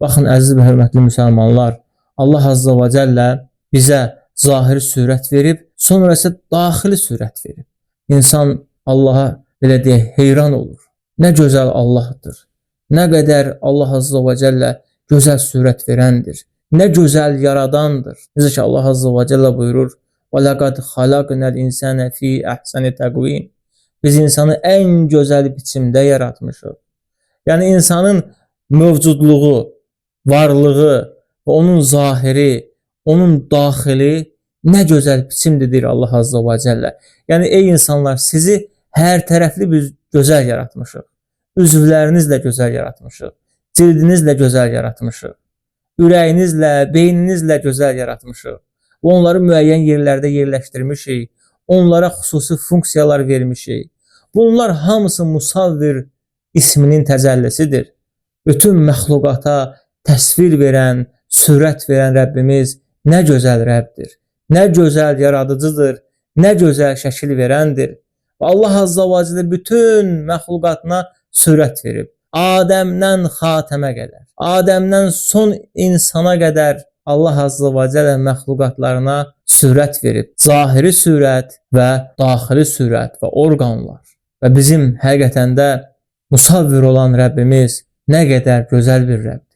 Baxın, əziz və hörmətli müsəlmanlar, Allah Azza və Cəllə bizə zahiri surət verib, sonra isə daxili surət verib. İnsan Allaha belə deyək, heyran olur. Nə gözəl Allahdır. Nə qədər Allah Azza və Cəllə gözəl surət verəndir. Nə gözəl yaradandır. Necə ki Allah Azza və Cəllə buyurur: "Və laqad xalaqnal insana fi ahsani taqvim." Biz insanı ən gözəl biçimdə yaratmışıq. Yəni insanın mövcudluğu, varlığı və onun zahiri, onun daxili nə gözəl biçimdir Allah Azza və Cəllə. Yəni ey insanlar, sizi hər tərəfli biz gözəl yaratmışıq. Üzvlərinizlə gözəl yaratmışıq. Cildinizlə gözəl yaratmışıq. Ürəyinizlə, beyninizlə gözəl yaratmışıq. Və onları müəyyən yerlərdə yerləşdirmişik. Onlara xüsusi funksiyalar vermişik. Bunlar hamısı Musavvir isminin təcəllisidir. Bütün məxluqata təsvir verən, sürət verən Rəbbimiz nə gözəl Rəbdir. Nə gözəl yaradıcıdır. Nə gözəl şəkil verəndir. Və Allah Azza və Cəllə bütün məxluqatına sürət verib. Adəmdən Xatəmə qədər, Adəmdən son insana qədər Allah Azza və Cəllə məxluqatlarına sürət verib. Zahiri sürət və daxili sürət və orqanlar. Və bizim həqiqətən də Musavvir olan Rəbbimiz nə qədər gözəl bir Rəbb.